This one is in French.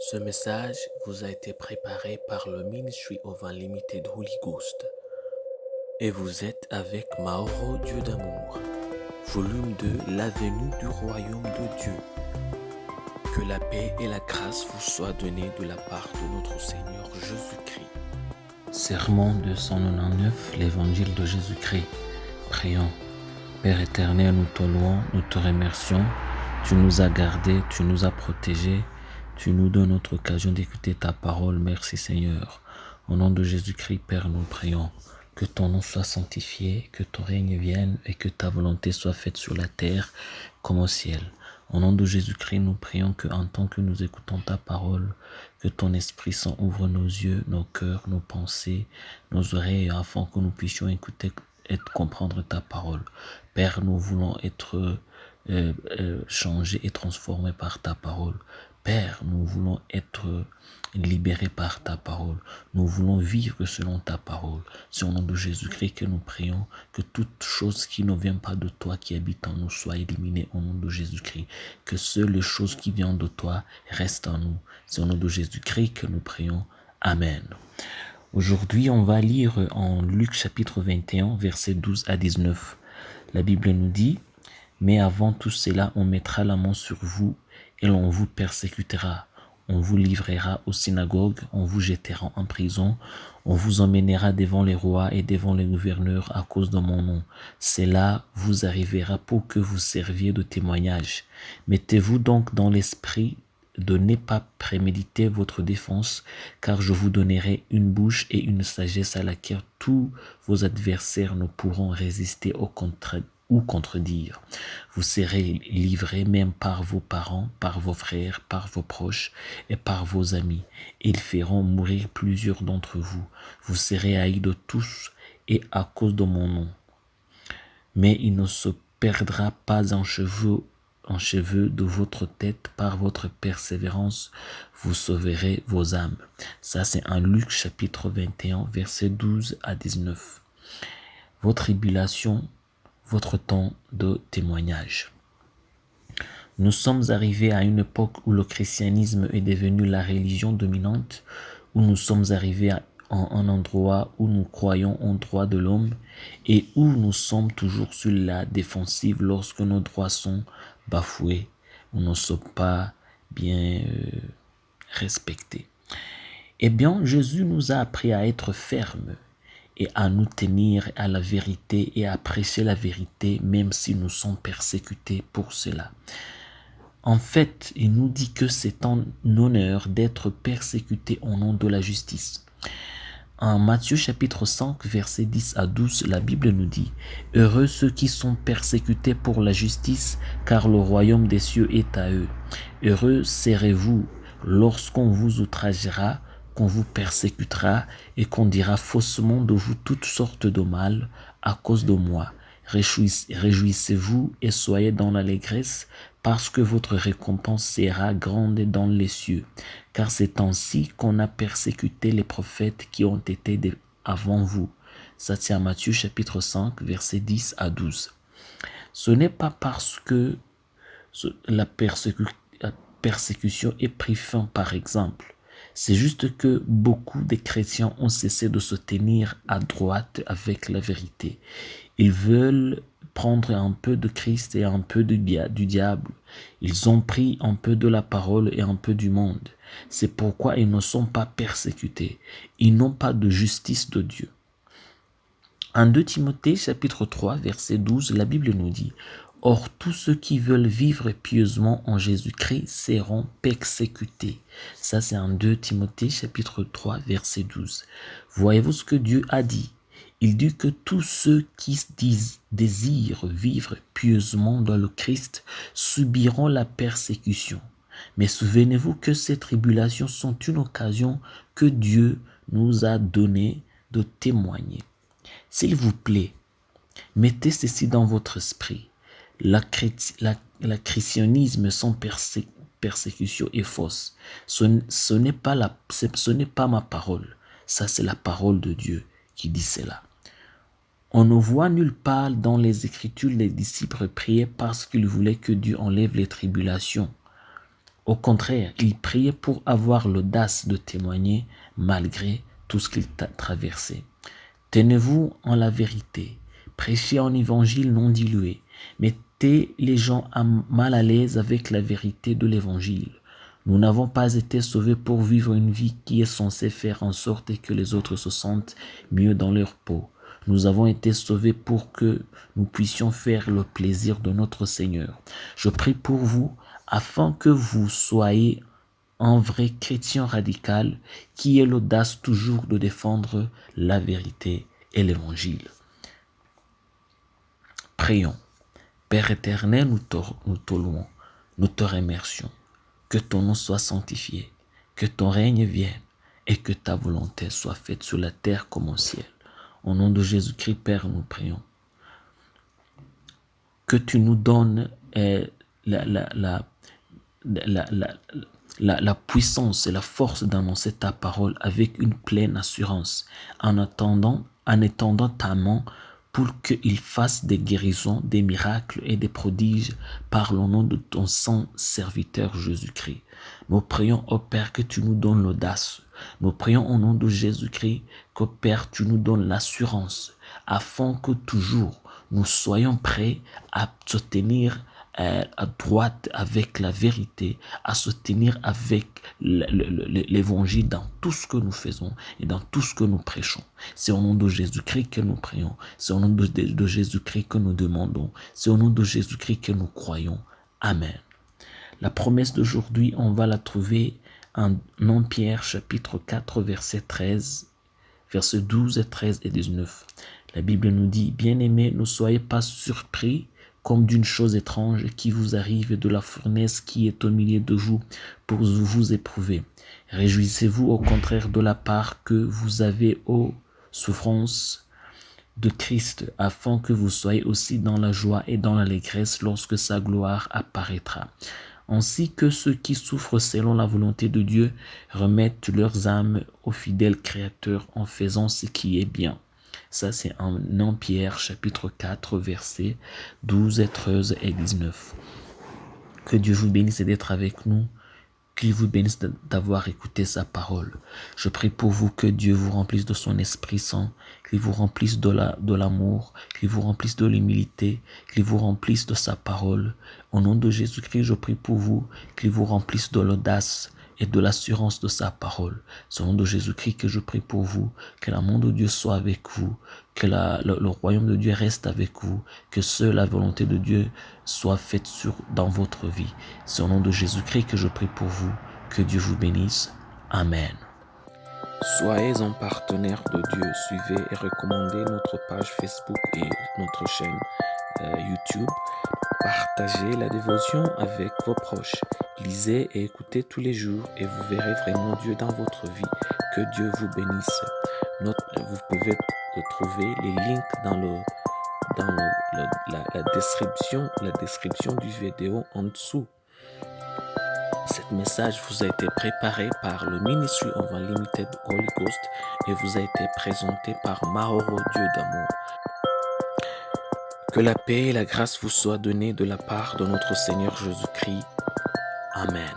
Ce message vous a été préparé par le Ministry of Unlimited Holy Ghost et vous êtes avec Mauro Dieu d'amour, volume 2, la venue du royaume de Dieu. Que la paix et la grâce vous soient données de la part de notre Seigneur Jésus-Christ. Sermon 299, l'Évangile de Jésus-Christ. Prions. Père éternel, nous te louons, nous te remercions. Tu nous as gardés, tu nous as protégés. Tu nous donnes notre occasion d'écouter ta parole. Merci Seigneur. Au nom de Jésus-Christ, Père, nous prions. Que ton nom soit sanctifié, que ton règne vienne et que ta volonté soit faite sur la terre comme au ciel. Au nom de Jésus-Christ, nous prions que, en tant que nous écoutons ta parole, que ton Esprit Saint ouvre nos yeux, nos cœurs, nos pensées, nos oreilles, afin que nous puissions écouter et comprendre ta parole. Père, nous voulons être changés et transformés par ta parole. Père, nous voulons être libérés par ta parole. Nous voulons vivre selon ta parole. C'est au nom de Jésus-Christ que nous prions que toute chose qui ne vient pas de toi, qui habite en nous, soit éliminée au nom de Jésus-Christ. Que seules les choses qui viennent de toi restent en nous. C'est au nom de Jésus-Christ que nous prions. Amen. Aujourd'hui, on va lire en Luc chapitre 21, versets 12 à 19. La Bible nous dit: « Mais avant tout cela, on mettra la main sur vous et l'on vous persécutera. On vous livrera aux synagogues, on vous jettera en prison, on vous emmènera devant les rois et devant les gouverneurs à cause de mon nom. Cela vous arrivera pour que vous serviez de témoignage. Mettez-vous donc dans l'esprit de ne pas préméditer votre défense, car je vous donnerai une bouche et une sagesse à laquelle tous vos adversaires ne pourront résister ou contredire. Vous serez livrés même par vos parents, par vos frères, par vos proches et par vos amis. Ils feront mourir plusieurs d'entre vous. Vous serez haïs de tous et à cause de mon nom. Mais il ne se perdra pas un cheveu de votre tête. Par votre persévérance, vous sauverez vos âmes. » Ça, c'est en Luc chapitre 21, versets 12 à 19. Votre tribulation, votre temps de témoignage. Nous sommes arrivés à une époque où le christianisme est devenu la religion dominante, où nous sommes arrivés à un endroit où nous croyons aux droits de l'homme et où nous sommes toujours sur la défensive lorsque nos droits sont bafoués ou ne sont pas bien respectés. Eh bien, Jésus nous a appris à être fermes et à nous tenir à la vérité et à prêcher la vérité même si nous sommes persécutés pour cela. En fait, il nous dit que c'est un honneur d'être persécuté au nom de la justice. En Matthieu chapitre 5, versets 10 à 12, la Bible nous dit: « Heureux ceux qui sont persécutés pour la justice, car le royaume des cieux est à eux. Heureux serez-vous lorsqu'on vous outragera, qu'on vous persécutera et qu'on dira faussement de vous toutes sortes de mal à cause de moi. Réjouissez-vous et soyez dans l'allégresse, parce que votre récompense sera grande dans les cieux. Car c'est ainsi qu'on a persécuté les prophètes qui ont été avant vous. » Ça tient à Matthieu chapitre 5, versets 10 à 12. Ce n'est pas parce que la persécution est pris fin, par exemple. C'est juste que beaucoup de chrétiens ont cessé de se tenir à droite avec la vérité. Ils veulent prendre un peu de Christ et un peu du diable. Ils ont pris un peu de la parole et un peu du monde. C'est pourquoi ils ne sont pas persécutés. Ils n'ont pas de justice de Dieu. En 2 Timothée chapitre 3 verset 12, la Bible nous dit: « Or tous ceux qui veulent vivre pieusement en Jésus-Christ seront persécutés. » Ça c'est en 2 Timothée chapitre 3 verset 12. Voyez-vous ce que Dieu a dit? Il dit que tous ceux qui désirent vivre pieusement dans le Christ subiront la persécution. Mais souvenez-vous que ces tribulations sont une occasion que Dieu nous a donnée de témoigner. S'il vous plaît, mettez ceci dans votre esprit. Le christianisme sans persécution est fausse. Ce n'est pas ma parole. Ça, c'est la parole de Dieu qui dit cela. On ne voit nulle part dans les Écritures les disciples prier parce qu'ils voulaient que Dieu enlève les tribulations. Au contraire, il priait pour avoir l'audace de témoigner malgré tout ce qu'il traversait. Tenez-vous en la vérité, prêchez un évangile non dilué, mettez les gens mal à l'aise avec la vérité de l'évangile. Nous n'avons pas été sauvés pour vivre une vie qui est censée faire en sorte que les autres se sentent mieux dans leur peau. Nous avons été sauvés pour que nous puissions faire le plaisir de notre Seigneur. Je prie pour vous afin que vous soyez un vrai chrétien radical qui ait l'audace toujours de défendre la vérité et l'évangile. Prions. Père éternel, nous te louons, nous te remercions. Que ton nom soit sanctifié, que ton règne vienne et que ta volonté soit faite sur la terre comme au ciel. Au nom de Jésus-Christ, Père, nous prions. Que tu nous donnes la puissance et la force d'annoncer ta parole avec une pleine assurance, en étendant ta main pour qu'il fasse des guérisons, des miracles et des prodiges par le nom de ton saint serviteur Jésus-Christ. Nous prions, ô Père, que tu nous donnes l'audace. Nous prions au nom de Jésus-Christ que, Père, tu nous donnes l'assurance afin que toujours nous soyons prêts à se tenir à droite avec la vérité, à se tenir avec l'évangile dans tout ce que nous faisons et dans tout ce que nous prêchons. C'est au nom de Jésus-Christ que nous prions, c'est au nom de Jésus-Christ que nous demandons, c'est au nom de Jésus-Christ que nous croyons. Amen. La promesse d'aujourd'hui, on va la trouver en 1 Pierre chapitre 4 verset 13, versets 12, 13 et 19. La Bible nous dit, bien-aimés, ne soyez pas surpris comme d'une chose étrange qui vous arrive de la fournaise qui est au milieu de vous pour vous éprouver. Réjouissez-vous au contraire de la part que vous avez aux souffrances de Christ, afin que vous soyez aussi dans la joie et dans l'allégresse lorsque sa gloire apparaîtra. Ainsi que ceux qui souffrent selon la volonté de Dieu remettent leurs âmes au fidèle Créateur en faisant ce qui est bien. Ça, c'est en 1 Pierre, chapitre 4, versets 12, 13 et 19. Que Dieu vous bénisse d'être avec nous. Qu'il vous bénisse d'avoir écouté sa parole. Je prie pour vous que Dieu vous remplisse de son Esprit Saint, qu'il vous remplisse de l'amour, qu'il vous remplisse de l'humilité, qu'il vous remplisse de sa parole. Au nom de Jésus-Christ, je prie pour vous qu'il vous remplisse de l'audace et de l'assurance de sa parole. C'est au nom de Jésus-Christ que je prie pour vous, que l'amour de Dieu soit avec vous, que le royaume de Dieu reste avec vous, que seule la volonté de Dieu soit faite dans votre vie. C'est au nom de Jésus-Christ que je prie pour vous. Que Dieu vous bénisse. Amen. Soyez un partenaire de Dieu. Suivez et recommandez notre page Facebook et notre chaîne YouTube. Partagez la dévotion avec vos proches. Lisez et écoutez tous les jours et vous verrez vraiment Dieu dans votre vie. Que Dieu vous bénisse. Vous pouvez trouver les links dans la description du vidéo en dessous. Cet message vous a été préparé par le Ministry of Unlimited Holy Ghost et vous a été présenté par Maoro Dieu d'amour. Que la paix et la grâce vous soient données de la part de notre Seigneur Jésus-Christ. Amen.